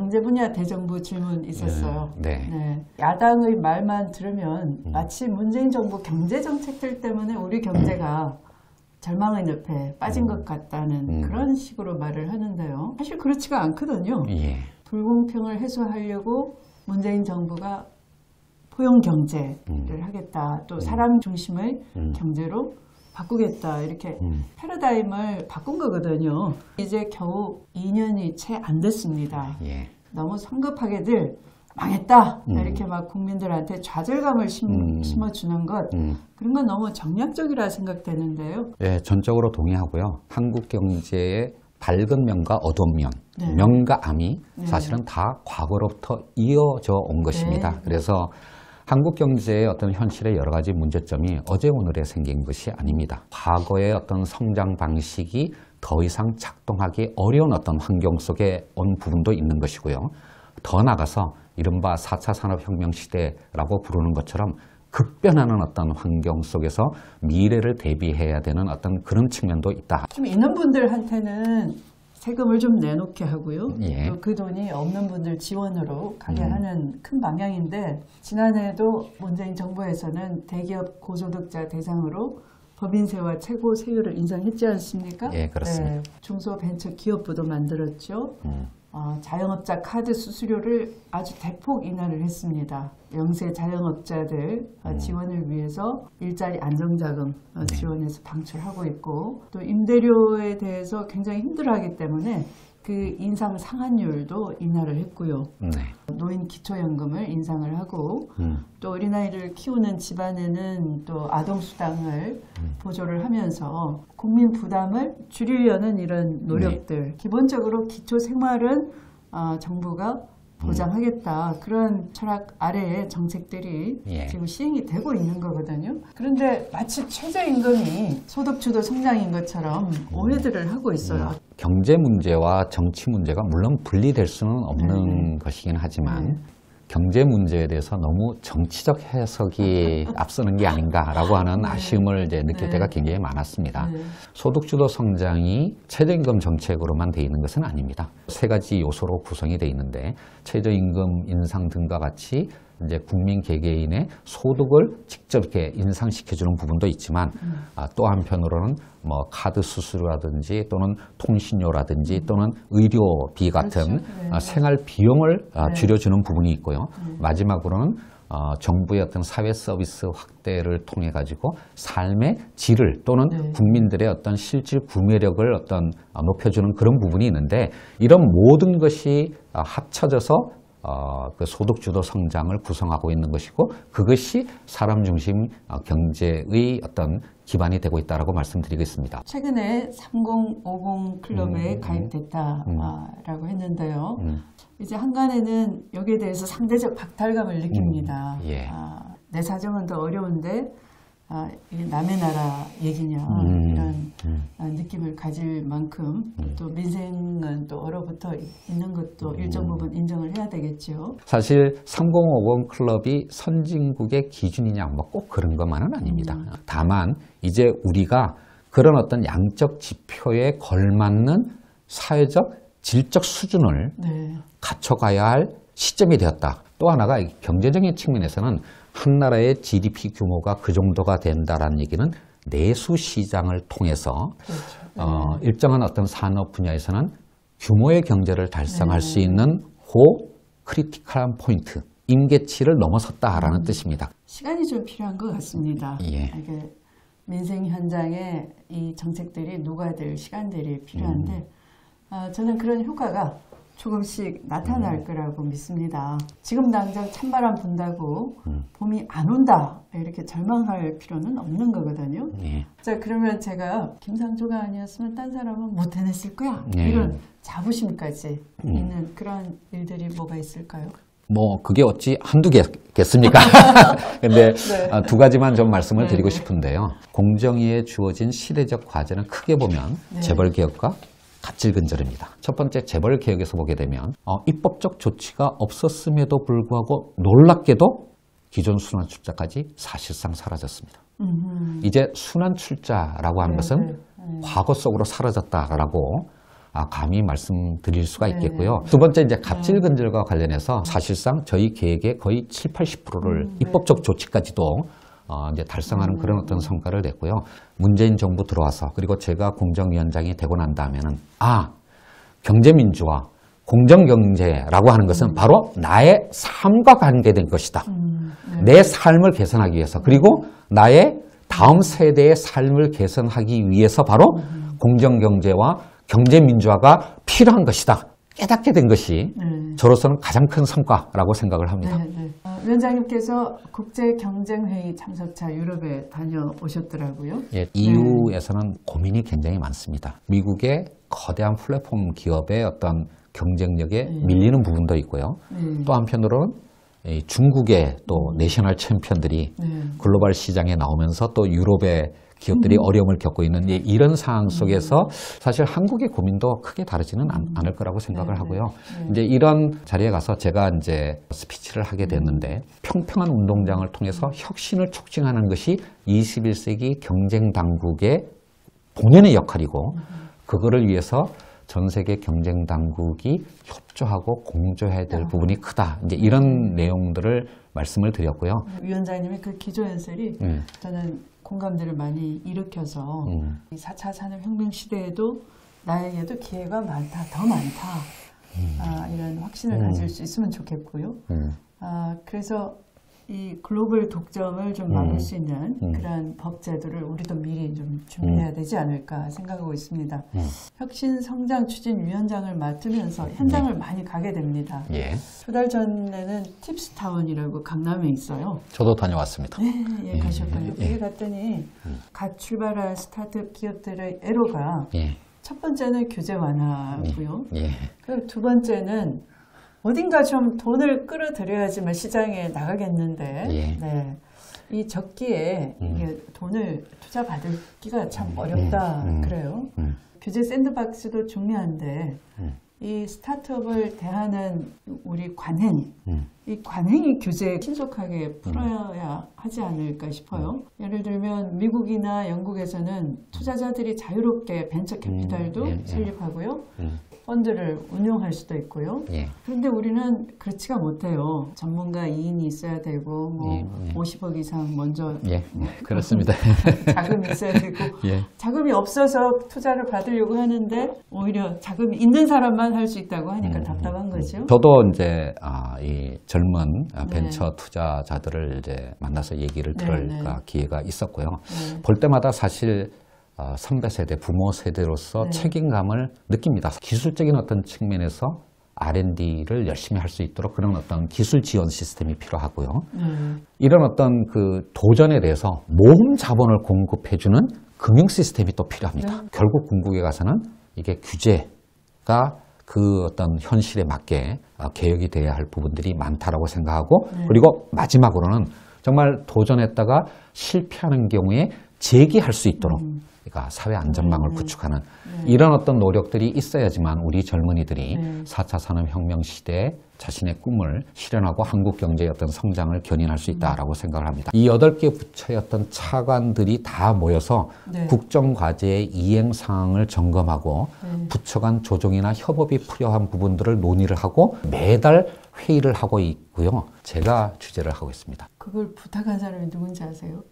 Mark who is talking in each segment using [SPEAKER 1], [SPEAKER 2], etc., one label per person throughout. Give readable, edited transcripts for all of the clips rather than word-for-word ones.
[SPEAKER 1] 경제 분야 대정부 질문 있었어요.
[SPEAKER 2] 네.
[SPEAKER 1] 네. 야당의 말만 들으면 마치 문재인 정부 경제 정책들 때문에 우리 경제가 절망의 늪에 빠진 것 같다는 그런 식으로 말을 하는데요. 사실 그렇지가 않거든요.
[SPEAKER 2] 예.
[SPEAKER 1] 불공평을 해소하려고 문재인 정부가 포용 경제를 하겠다. 또 사람 중심의 경제로 바꾸겠다. 이렇게 패러다임을 바꾼 거거든요. 이제 겨우 2년이 채 안 됐습니다.
[SPEAKER 2] 예.
[SPEAKER 1] 너무 성급하게들 망했다. 이렇게 막 국민들한테 좌절감을 심어주는 것. 그런 건 너무 정략적이라 생각되는데요.
[SPEAKER 2] 예, 전적으로 동의하고요. 한국 경제의 밝은 면과 어두운 면,
[SPEAKER 1] 네.
[SPEAKER 2] 명과 암이
[SPEAKER 1] 네.
[SPEAKER 2] 사실은 다 과거로부터 이어져 온 것입니다.
[SPEAKER 1] 네.
[SPEAKER 2] 그래서 한국 경제의 어떤 현실의 여러 가지 문제점이 어제 오늘에 생긴 것이 아닙니다. 과거의 어떤 성장 방식이 더 이상 작동하기 어려운 어떤 환경 속에 온 부분도 있는 것이고요. 더 나아가서 이른바 4차 산업혁명 시대라고 부르는 것처럼 급변하는 어떤 환경 속에서 미래를 대비해야 되는 어떤 그런 측면도 있다.
[SPEAKER 1] 좀 있는 분들한테는 세금을 좀 내놓게 하고요.
[SPEAKER 2] 예.
[SPEAKER 1] 또 그 돈이 없는 분들 지원으로 가게 하는 큰 방향인데 지난해에도 문재인 정부에서는 대기업 고소득자 대상으로 법인세와 최고 세율을 인상했지 않습니까?
[SPEAKER 2] 예, 그렇습니다.
[SPEAKER 1] 네, 중소벤처기업부도 만들었죠. 자영업자 카드 수수료를 아주 대폭 인하를 했습니다. 영세 자영업자들 지원을 위해서 일자리 안정자금 지원해서 방출하고 있고 또 임대료에 대해서 굉장히 힘들어하기 때문에 그 인상 상한율도 인하를 했고요.
[SPEAKER 2] 네.
[SPEAKER 1] 노인 기초연금을 인상을 하고 또 어린아이를 키우는 집안에는 또 아동수당을 보조를 하면서 국민 부담을 줄이려는 이런 노력들. 기본적으로 기초생활은 정부가 보장하겠다. 그런 철학 아래의 정책들이
[SPEAKER 2] 예.
[SPEAKER 1] 지금 시행이 되고 있는 거거든요. 그런데 마치 최저임금이 소득주도 성장인 것처럼 오해들을 하고 있어요.
[SPEAKER 2] 경제 문제와 정치 문제가 물론 분리될 수는 없는 것이긴 하지만 경제 문제에 대해서 너무 정치적 해석이 앞서는 게 아닌가라고 하는 아쉬움을 이제 느낄 때가 굉장히 많았습니다. 소득주도 성장이 최저임금 정책으로만 돼 있는 것은 아닙니다. 세 가지 요소로 구성이 돼 있는데 최저임금 인상 등과 같이 이제 국민 개개인의 소득을 직접 이렇게 인상시켜주는 부분도 있지만 또 한편으로는 뭐 카드 수수료라든지 또는 통신료라든지 또는 의료비 같은
[SPEAKER 1] 그렇죠.
[SPEAKER 2] 생활 비용을 줄여주는 부분이 있고요. 마지막으로는 정부의 어떤 사회 서비스 확대를 통해 가지고 삶의 질을 또는 국민들의 어떤 실질 구매력을 어떤 높여주는 그런 부분이 있는데 이런 모든 것이 합쳐져서 그 소득주도 성장을 구성하고 있는 것이고 그것이 사람 중심 경제의 어떤 기반이 되고 있다라고 말씀드리겠습니다.
[SPEAKER 1] 최근에 3050 클럽에 가입됐다라고 했는데요. 이제 한간에는 여기에 대해서 상대적 박탈감을 느낍니다.
[SPEAKER 2] 예.
[SPEAKER 1] 내 사정은 더 어려운데 이게 남의 나라 얘기냐 이런 느낌을 가질 만큼 또 민생은 또 얼어붙어 있는 것도 일정 부분 인정을 해야 되겠죠.
[SPEAKER 2] 사실 3050 클럽이 선진국의 기준이냐 뭐 꼭 그런 것만은 아닙니다. 다만 이제 우리가 그런 어떤 양적 지표에 걸맞는 사회적 질적 수준을 갖춰가야 할 시점이 되었다. 또 하나가 경제적인 측면에서는 한 나라의 GDP 규모가 그 정도가 된다라는 얘기는 내수 시장을 통해서 일정한 어떤 산업 분야에서는 규모의 경제를 달성할 수 있는 크리티컬한 포인트, 임계치를 넘어섰다라는 뜻입니다.
[SPEAKER 1] 시간이 좀 필요한 것 같습니다.
[SPEAKER 2] 예.
[SPEAKER 1] 이게 민생 현장에 이 정책들이 녹아들 시간들이 필요한데 저는 그런 효과가 조금씩 나타날 거라고 믿습니다. 지금 당장 찬바람 분다고 봄이 안 온다 이렇게 절망할 필요는 없는 거거든요.
[SPEAKER 2] 예.
[SPEAKER 1] 자, 그러면 제가 김상조가 아니었으면 딴 사람은 못 해냈을 거야.
[SPEAKER 2] 예.
[SPEAKER 1] 이런 자부심까지 있는 그런 일들이 뭐가 있을까요?
[SPEAKER 2] 뭐 그게 어찌 한두 개겠습니까? 근데 두 가지만 좀 말씀을 드리고 싶은데요. 공정위에 주어진 시대적 과제는 크게 보면 재벌개혁과 갑질근절입니다. 첫 번째 재벌개혁에서 보게 되면 입법적 조치가 없었음에도 불구하고 놀랍게도 기존 순환출자까지 사실상 사라졌습니다. 이제 순환출자라고 하는 것은 과거 속으로 사라졌다라고 감히 말씀드릴 수가 있겠고요. 두 번째 이제 갑질근절과 관련해서 사실상 저희 계획의 거의 7, 80%를 입법적 조치까지도 이제 달성하는 그런 어떤 성과를 냈고요. 문재인 정부 들어와서 그리고 제가 공정위원장이 되고 난 다음에는 경제민주화, 공정경제라고 하는 것은 바로 나의 삶과 관계된 것이다. 내 삶을 개선하기 위해서 그리고 나의 다음 세대의 삶을 개선하기 위해서 바로 공정경제와 경제민주화가 필요한 것이다. 깨닫게 된 것이 저로서는 가장 큰 성과라고 생각을 합니다.
[SPEAKER 1] 위원장님께서 국제경쟁회의 참석차 유럽에 다녀오셨더라고요.
[SPEAKER 2] 예, EU에서는 고민이 굉장히 많습니다. 미국의 거대한 플랫폼 기업의 어떤 경쟁력에 밀리는 부분도 있고요. 또 한편으로는 이 중국의 또 내셔널 챔피언들이 글로벌 시장에 나오면서 또 유럽의 기업들이 어려움을 겪고 있는 이런 상황 속에서 사실 한국의 고민도 크게 다르지는 않을 거라고 생각을 하고요. 이제 이런 자리에 가서 제가 이제 스피치를 하게 됐는데 평평한 운동장을 통해서 혁신을 촉진하는 것이 21세기 경쟁 당국의 본연의 역할이고 그거를 위해서 전 세계 경쟁 당국이 협조하고 공조해야 될 부분이 크다. 이제 이런 내용들을 말씀을 드렸고요.
[SPEAKER 1] 위원장님의 그 기조연설이 저는 공감대를 많이 일으켜서 이 4차 산업혁명 시대에도 나에게도 기회가 많다, 더 많다. 이런 확신을 가질 수 있으면 좋겠고요. 그래서 이 글로벌 독점을 좀 막을 수 있는 그런 법 제도를 우리도 미리 좀 준비해야 되지 않을까 생각하고 있습니다. 혁신성장추진위원장을 맡으면서 현장을 많이 가게 됩니다.
[SPEAKER 2] 예.
[SPEAKER 1] 2달 전에는 팁스타운이라고 강남에 있어요.
[SPEAKER 2] 저도 다녀왔습니다.
[SPEAKER 1] 네, 가셨군요. 거기 갔더니 갓 출발한 스타트업 기업들의 애로가 첫 번째는 규제 완화고요. 그리고 두 번째는 어딘가 좀 돈을 끌어들여야지만 시장에 나가겠는데 이 적기에 이게 돈을 투자 받기가 참 어렵다 그래요. 규제 샌드박스도 중요한데 이 스타트업을 대하는 우리 관행, 이 관행이 규제 신속하게 풀어야 하지 않을까 싶어요. 예를 들면 미국이나 영국에서는 투자자들이 자유롭게 벤처 캐피탈도 설립하고요. 펀드를 운용할 수도 있고요. 그런데 우리는 그렇지가 못해요. 전문가 2인이 있어야 되고 뭐 50억 이상 먼저
[SPEAKER 2] 그렇습니다.
[SPEAKER 1] 자금이 있어야 되고 자금이 없어서 투자를 받으려고 하는데 오히려 자금이 있는 사람만 할 수 있다고 하니까 답답한 거죠.
[SPEAKER 2] 저도 이제 이 젊은 벤처 투자자들을 이제 만나서 얘기를 들을 기회가 있었고요. 볼 때마다 사실 선배 세대, 부모 세대로서 책임감을 느낍니다. 기술적인 어떤 측면에서 R&D를 열심히 할 수 있도록 그런 어떤 기술 지원 시스템이 필요하고요. 이런 어떤 그 도전에 대해서 모험 자본을 공급해주는 금융 시스템이 또 필요합니다. 결국 궁극에 가서는 이게 규제가 그 어떤 현실에 맞게 개혁이 돼야 할 부분들이 많다라고 생각하고 그리고 마지막으로는 정말 도전했다가 실패하는 경우에 재기할 수 있도록 그러니까 사회 안전망을 구축하는 이런 어떤 노력들이 있어야지만 우리 젊은이들이 4차 산업혁명 시대에 자신의 꿈을 실현하고 한국 경제의 어떤 성장을 견인할 수 있다라고 생각을 합니다. 이 8개 부처의 어떤 차관들이 다 모여서 국정과제의 이행 상황을 점검하고 부처 간 조정이나 협업이 필요한 부분들을 논의를 하고 매달 회의를 하고 있고요. 제가 주재를 하고 있습니다.
[SPEAKER 1] 그걸 부탁한 사람이 누군지 아세요?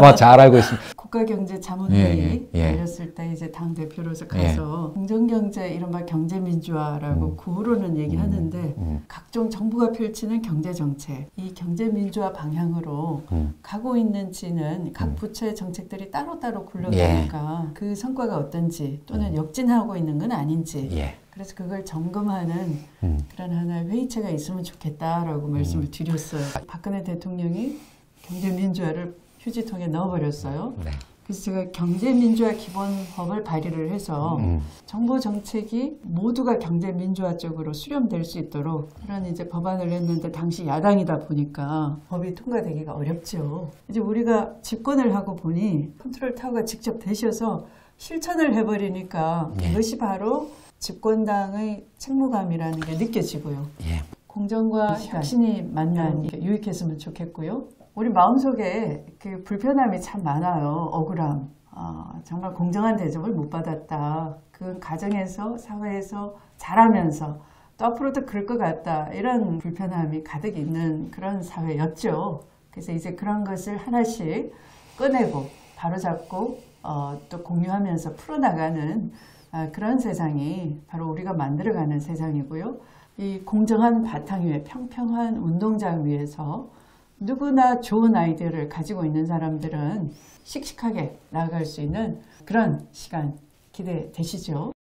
[SPEAKER 2] 뭐 잘 알고 있습니다.
[SPEAKER 1] 국가경제자문회의 열렸을 때 이제 당 대표로서 가서 공정경제 이른바 경제민주화라고 구호로는 얘기하는데 각종 정부가 펼치는 경제정책, 이 경제민주화 방향으로 가고 있는지는 각 부처의 정책들이 따로따로 굴러가니까 그 성과가 어떤지 또는 역진하고 있는 건 아닌지 그래서 그걸 점검하는 그런 하나의 회의체가 있으면 좋겠다라고 말씀을 드렸어요. 박근혜 대통령이 경제민주화를 휴지통에 넣어버렸어요. 그래서 제가 경제민주화 기본법을 발의를 해서 정부 정책이 모두가 경제민주화 쪽으로 수렴될 수 있도록 그런 이제 법안을 냈는데 당시 야당이다 보니까 법이 통과되기가 어렵죠. 이제 우리가 집권을 하고 보니 컨트롤 타워가 직접 되셔서 실천을 해버리니까 이것이 바로 집권당의 책무감이라는 게 느껴지고요. 공정과 혁신이 만난 유익했으면 좋겠고요. 우리 마음속에 그 불편함이 참 많아요. 억울함. 정말 공정한 대접을 못 받았다. 그 가정에서 사회에서 자라면서 또 앞으로도 그럴 것 같다. 이런 불편함이 가득 있는 그런 사회였죠. 그래서 이제 그런 것을 하나씩 꺼내고 바로잡고 또 공유하면서 풀어나가는 그런 세상이 바로 우리가 만들어가는 세상이고요. 이 공정한 바탕 위에 평평한 운동장 위에서 누구나 좋은 아이디어를 가지고 있는 사람들은 씩씩하게 나아갈 수 있는 그런 시간 기대되시죠?